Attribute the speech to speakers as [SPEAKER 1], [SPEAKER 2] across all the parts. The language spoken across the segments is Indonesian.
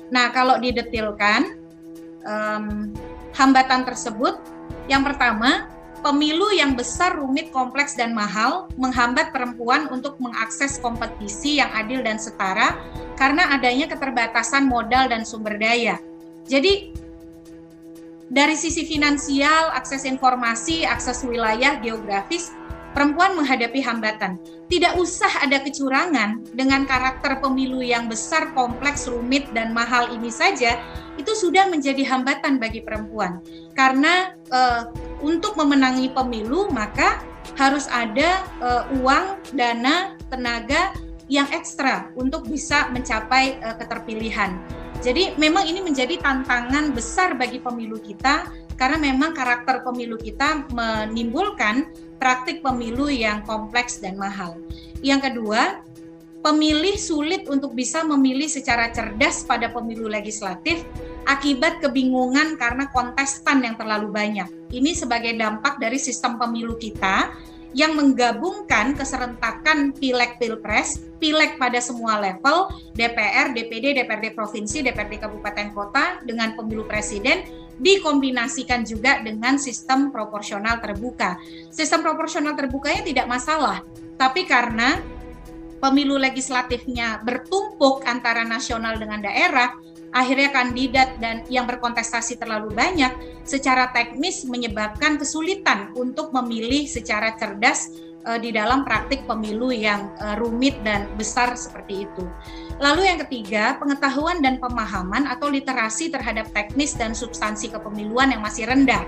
[SPEAKER 1] Nah, kalau didetilkan, hambatan tersebut, yang pertama, pemilu yang besar, rumit, kompleks, dan mahal menghambat perempuan untuk mengakses kompetisi yang adil dan setara karena adanya keterbatasan modal dan sumber daya. Jadi, dari sisi finansial, akses informasi, akses wilayah, geografis, perempuan menghadapi hambatan. Tidak usah ada kecurangan, dengan karakter pemilu yang besar, kompleks, rumit, dan mahal ini saja, itu sudah menjadi hambatan bagi perempuan. Karena untuk memenangi pemilu, maka harus ada uang, dana, tenaga yang ekstra untuk bisa mencapai keterpilihan. Jadi memang ini menjadi tantangan besar bagi pemilu kita, karena memang karakter pemilu kita menimbulkan praktik pemilu yang kompleks dan mahal. Yang kedua, pemilih sulit untuk bisa memilih secara cerdas pada pemilu legislatif akibat kebingungan karena kontestan yang terlalu banyak. Ini sebagai dampak dari sistem pemilu kita yang menggabungkan keserentakan pileg-pilpres, pileg pada semua level, DPR, DPD, DPRD provinsi, DPRD kabupaten kota, dengan pemilu presiden, dikombinasikan juga dengan sistem proporsional terbuka. Sistem proporsional terbukanya tidak masalah, tapi karena pemilu legislatifnya bertumpuk antara nasional dengan daerah, akhirnya kandidat dan yang berkontestasi terlalu banyak, secara teknis menyebabkan kesulitan untuk memilih secara cerdas di dalam praktik pemilu yang rumit dan besar seperti itu. Lalu yang ketiga, pengetahuan dan pemahaman atau literasi terhadap teknis dan substansi kepemiluan yang masih rendah.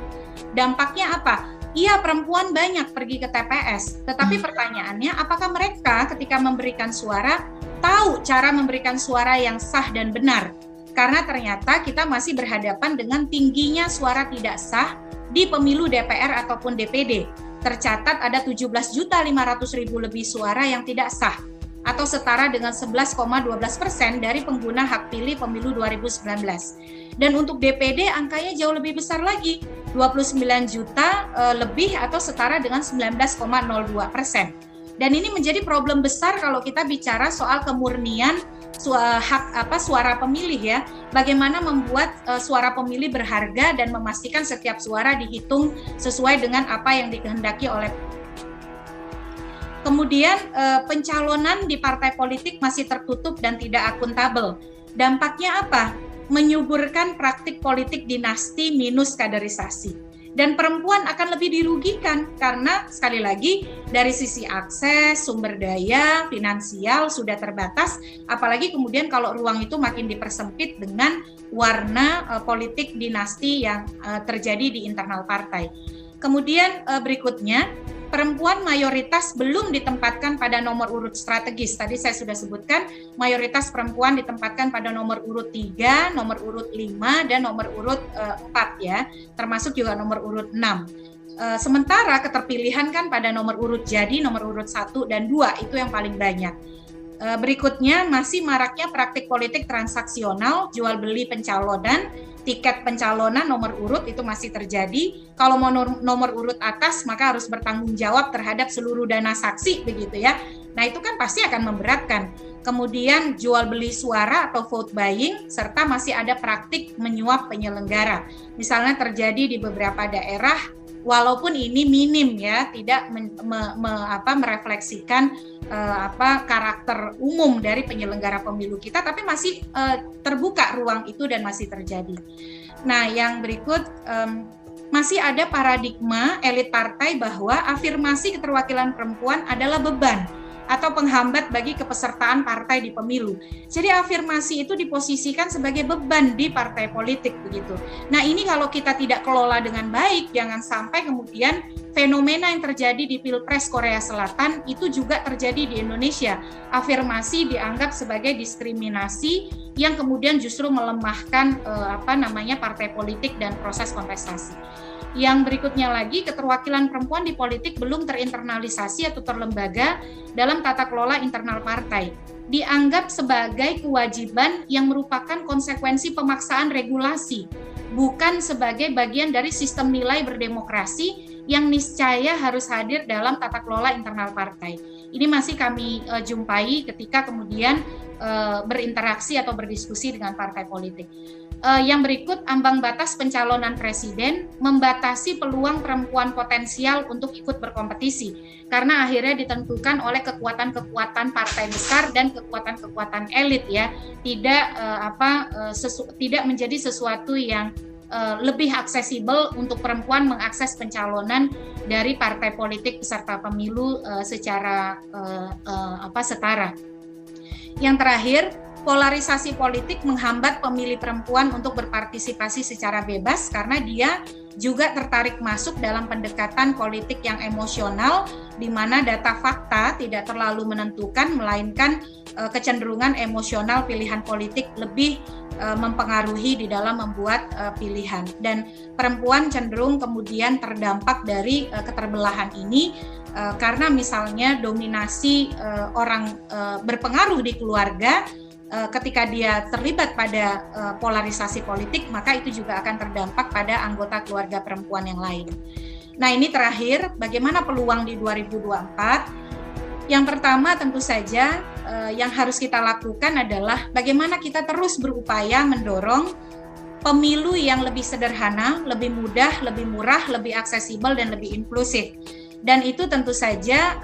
[SPEAKER 1] Dampaknya apa? Iya, perempuan banyak pergi ke TPS, tetapi pertanyaannya, apakah mereka ketika memberikan suara tahu cara memberikan suara yang sah dan benar? Karena ternyata kita masih berhadapan dengan tingginya suara tidak sah di pemilu DPR ataupun DPD. Tercatat ada 17.500.000 lebih suara yang tidak sah, atau setara dengan 11,12% dari pengguna hak pilih pemilu 2019. Dan untuk DPD angkanya jauh lebih besar lagi, 29 juta lebih atau setara dengan 19,02%. Dan ini menjadi problem besar kalau kita bicara soal kemurnian suara pemilih ya. Bagaimana membuat suara pemilih berharga dan memastikan setiap suara dihitung sesuai dengan apa yang dikehendaki oleh. Kemudian pencalonan di partai politik masih tertutup dan tidak akuntabel. Dampaknya apa? Menyuburkan praktik politik dinasti minus kaderisasi. Dan perempuan akan lebih dirugikan karena sekali lagi dari sisi akses, sumber daya, finansial sudah terbatas, apalagi kemudian kalau ruang itu makin dipersempit dengan warna politik dinasti yang terjadi di internal partai. Kemudian berikutnya, perempuan mayoritas belum ditempatkan pada nomor urut strategis. Tadi saya sudah sebutkan, mayoritas perempuan ditempatkan pada nomor urut 3, nomor urut 5, dan nomor urut 4 ya, termasuk juga nomor urut 6. Sementara keterpilihan kan pada nomor urut jadi, nomor urut 1 dan 2, itu yang paling banyak. Berikutnya, masih maraknya praktik politik transaksional, jual beli pencalonan, tiket pencalonan nomor urut itu masih terjadi. Kalau mau nomor urut atas maka harus bertanggung jawab terhadap seluruh dana saksi begitu ya. Nah itu kan pasti akan memberatkan. Kemudian jual beli suara atau vote buying, serta masih ada praktik menyuap penyelenggara. Misalnya terjadi di beberapa daerah, walaupun ini minim ya, tidak merefleksikan karakter umum dari penyelenggara pemilu kita, tapi masih terbuka ruang itu dan masih terjadi. Nah, yang berikut, masih ada paradigma elit partai bahwa afirmasi keterwakilan perempuan adalah beban atau penghambat bagi kepesertaan partai di pemilu. Jadi afirmasi itu diposisikan sebagai beban di partai politik begitu. Nah ini kalau kita tidak kelola dengan baik, jangan sampai kemudian fenomena yang terjadi di Pilpres Korea Selatan itu juga terjadi di Indonesia. Afirmasi dianggap sebagai diskriminasi yang kemudian justru melemahkan partai politik dan proses kontestasi. Yang berikutnya lagi, keterwakilan perempuan di politik belum terinternalisasi atau terlembaga dalam tata kelola internal partai. Dianggap sebagai kewajiban yang merupakan konsekuensi pemaksaan regulasi, bukan sebagai bagian dari sistem nilai berdemokrasi yang niscaya harus hadir dalam tata kelola internal partai. Ini masih kami jumpai ketika kemudian berinteraksi atau berdiskusi dengan partai politik. Yang berikut, ambang batas pencalonan presiden membatasi peluang perempuan potensial untuk ikut berkompetisi karena akhirnya ditentukan oleh kekuatan-kekuatan partai besar dan kekuatan-kekuatan elit ya, tidak menjadi sesuatu yang lebih aksesibel untuk perempuan mengakses pencalonan dari partai politik peserta pemilu secara setara. Yang terakhir, polarisasi politik menghambat pemilih perempuan untuk berpartisipasi secara bebas karena dia juga tertarik masuk dalam pendekatan politik yang emosional di mana data fakta tidak terlalu menentukan melainkan kecenderungan emosional pilihan politik lebih mempengaruhi di dalam membuat pilihan, dan perempuan cenderung kemudian terdampak dari keterbelahan ini karena misalnya dominasi orang berpengaruh di keluarga. Ketika dia terlibat pada polarisasi politik, maka itu juga akan terdampak pada anggota keluarga perempuan yang lain. Nah, ini terakhir, bagaimana peluang di 2024? Yang pertama tentu saja yang harus kita lakukan adalah bagaimana kita terus berupaya mendorong pemilu yang lebih sederhana, lebih mudah, lebih murah, lebih aksesibel, dan lebih inklusif. Dan itu tentu saja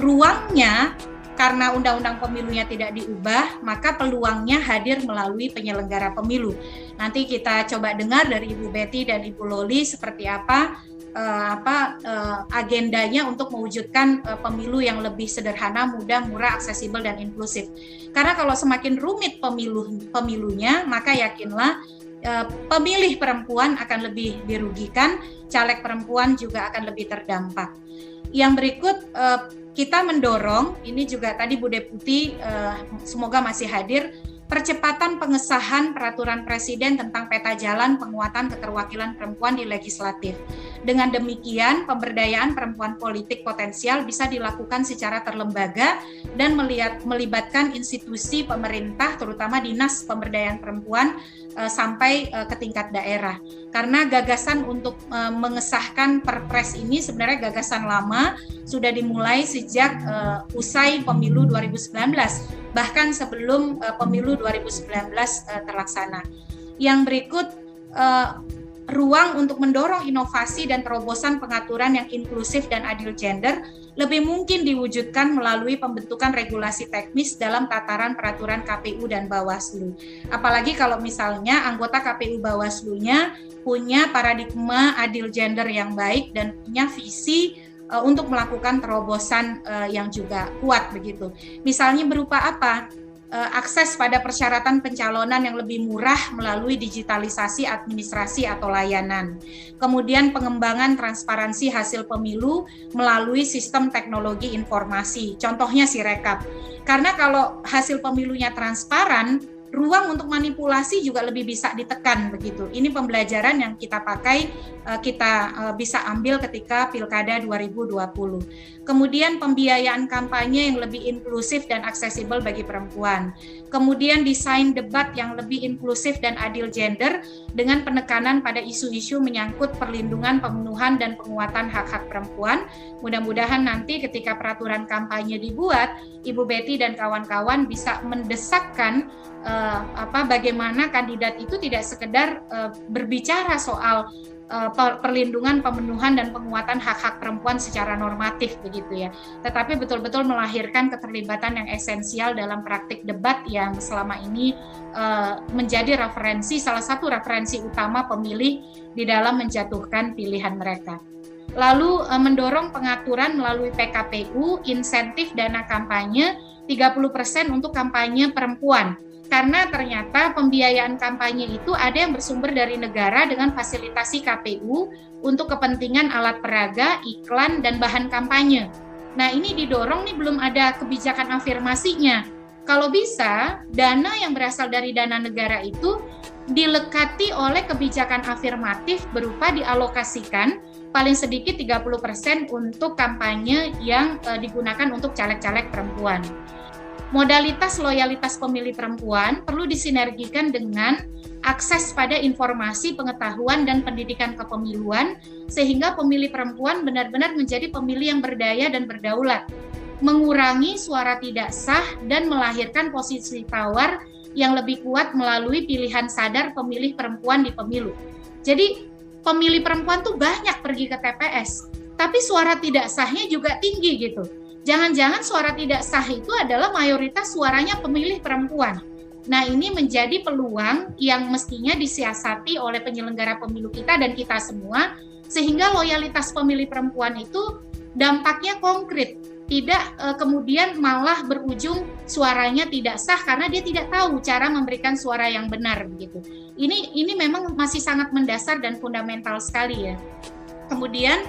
[SPEAKER 1] ruangnya, karena undang-undang pemilunya tidak diubah, maka peluangnya hadir melalui penyelenggara pemilu. Nanti kita coba dengar dari Ibu Betty dan Ibu Loli seperti apa agendanya untuk mewujudkan pemilu yang lebih sederhana, mudah, murah, aksesibel, dan inklusif. Karena kalau semakin rumit pemilunya, maka yakinlah pemilih perempuan akan lebih dirugikan, caleg perempuan juga akan lebih terdampak. Yang berikut, kita mendorong, ini juga tadi Bu Deputi semoga masih hadir, percepatan pengesahan peraturan presiden tentang peta jalan penguatan keterwakilan perempuan di legislatif. Dengan demikian, pemberdayaan perempuan politik potensial bisa dilakukan secara terlembaga dan melibatkan institusi pemerintah, terutama Dinas Pemberdayaan Perempuan, sampai ke tingkat daerah. Karena gagasan untuk mengesahkan Perpres ini sebenarnya gagasan lama, sudah dimulai sejak usai pemilu 2019, bahkan sebelum pemilu 2019 terlaksana. Yang berikut, ruang untuk mendorong inovasi dan terobosan pengaturan yang inklusif dan adil gender lebih mungkin diwujudkan melalui pembentukan regulasi teknis dalam tataran peraturan KPU dan Bawaslu. Apalagi kalau misalnya anggota KPU Bawaslu-nya punya paradigma adil gender yang baik dan punya visi untuk melakukan terobosan yang juga kuat begitu. Misalnya berupa apa? Akses pada persyaratan pencalonan yang lebih murah melalui digitalisasi administrasi atau layanan. Kemudian pengembangan transparansi hasil pemilu melalui sistem teknologi informasi. Contohnya Sirekap. Karena kalau hasil pemilunya transparan, ruang untuk manipulasi juga lebih bisa ditekan begitu. Ini pembelajaran yang kita pakai, kita bisa ambil ketika Pilkada 2020. Kemudian pembiayaan kampanye yang lebih inklusif dan aksesibel bagi perempuan. Kemudian desain debat yang lebih inklusif dan adil gender dengan penekanan pada isu-isu menyangkut perlindungan, pemenuhan, dan penguatan hak-hak perempuan. Mudah-mudahan nanti ketika peraturan kampanye dibuat, Ibu Betty dan kawan-kawan bisa mendesakkan bagaimana kandidat itu tidak sekedar berbicara soal perlindungan, pemenuhan, dan penguatan hak-hak perempuan secara normatif begitu ya, tetapi betul-betul melahirkan keterlibatan yang esensial dalam praktik debat yang selama ini menjadi salah satu referensi utama pemilih di dalam menjatuhkan pilihan mereka. Lalu mendorong pengaturan melalui PKPU, insentif dana kampanye 30% untuk kampanye perempuan. Karena ternyata pembiayaan kampanye itu ada yang bersumber dari negara dengan fasilitasi KPU untuk kepentingan alat peraga, iklan, dan bahan kampanye. Nah, ini didorong nih, belum ada kebijakan afirmasinya. Kalau bisa, dana yang berasal dari dana negara itu dilekati oleh kebijakan afirmatif berupa dialokasikan paling sedikit 30% untuk kampanye yang digunakan untuk caleg-caleg perempuan. Modalitas loyalitas pemilih perempuan perlu disinergikan dengan akses pada informasi, pengetahuan, dan pendidikan kepemiluan, sehingga pemilih perempuan benar-benar menjadi pemilih yang berdaya dan berdaulat. mengurangi suara tidak sah dan melahirkan posisi tawar yang lebih kuat melalui pilihan sadar pemilih perempuan di pemilu. Jadi pemilih perempuan tuh banyak pergi ke TPS, tapi suara tidak sahnya juga tinggi gitu. Jangan-jangan suara tidak sah itu adalah mayoritas suaranya pemilih perempuan. Nah, ini menjadi peluang yang mestinya disiasati oleh penyelenggara pemilu kita dan kita semua, sehingga loyalitas pemilih perempuan itu dampaknya konkret, tidak kemudian malah berujung suaranya tidak sah karena dia tidak tahu cara memberikan suara yang benar begitu. Ini memang masih sangat mendasar dan fundamental sekali ya. Kemudian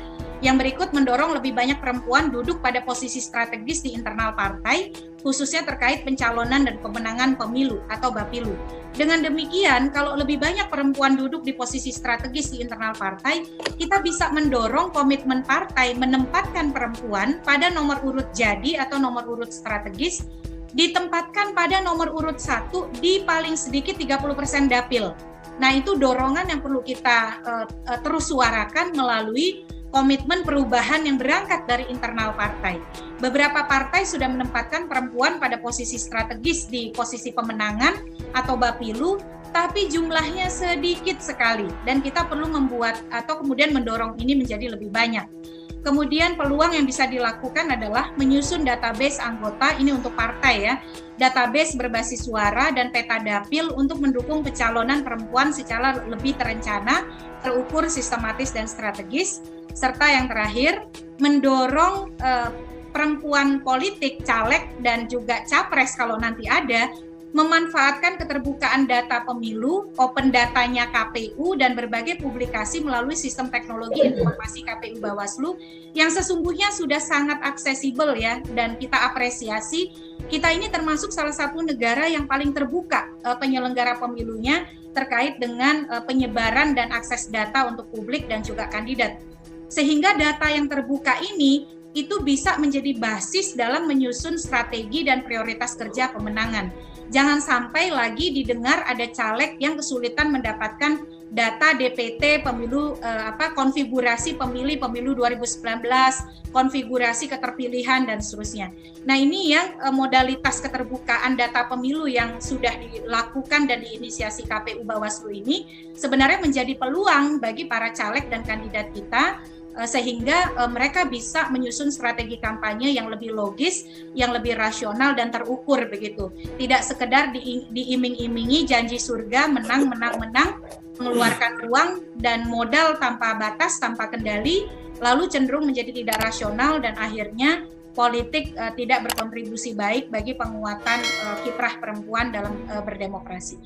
[SPEAKER 1] yang berikut mendorong lebih banyak perempuan duduk pada posisi strategis di internal partai, khususnya terkait pencalonan dan pemenangan pemilu atau Bapilu. Dengan demikian, kalau lebih banyak perempuan duduk di posisi strategis di internal partai, kita bisa mendorong komitmen partai menempatkan perempuan pada nomor urut jadi atau nomor urut strategis, ditempatkan pada nomor urut 1 di paling sedikit 30% dapil. Nah, itu dorongan yang perlu kita terus suarakan melalui komitmen perubahan yang berangkat dari internal partai. Beberapa partai sudah menempatkan perempuan pada posisi strategis di posisi pemenangan atau Bapilu, tapi jumlahnya sedikit sekali dan kita perlu membuat atau kemudian mendorong ini menjadi lebih banyak. Kemudian peluang yang bisa dilakukan adalah menyusun database anggota, ini untuk partai ya, database berbasis suara dan peta dapil untuk mendukung pencalonan perempuan secara lebih terencana, terukur, sistematis, dan strategis. Serta yang terakhir, mendorong perempuan politik, caleg, dan juga capres kalau nanti ada, memanfaatkan keterbukaan data pemilu, open datanya KPU, dan berbagai publikasi melalui sistem teknologi informasi KPU Bawaslu yang sesungguhnya sudah sangat aksesibel ya, dan kita apresiasi. Kita ini termasuk salah satu negara yang paling terbuka penyelenggara pemilunya terkait dengan penyebaran dan akses data untuk publik dan juga kandidat. Sehingga data yang terbuka ini itu bisa menjadi basis dalam menyusun strategi dan prioritas kerja pemenangan. Jangan sampai lagi didengar ada caleg yang kesulitan mendapatkan data DPT pemilu konfigurasi pemilih pemilu 2019, konfigurasi keterpilihan dan seterusnya. Nah, ini yang modalitas keterbukaan data pemilu yang sudah dilakukan dan diinisiasi KPU Bawaslu ini sebenarnya menjadi peluang bagi para caleg dan kandidat kita sehingga mereka bisa menyusun strategi kampanye yang lebih logis, yang lebih rasional dan terukur begitu. Tidak sekedar diiming-imingi janji surga, menang, mengeluarkan uang dan modal tanpa batas, tanpa kendali, lalu cenderung menjadi tidak rasional dan akhirnya politik tidak berkontribusi baik bagi penguatan kiprah perempuan dalam berdemokrasi.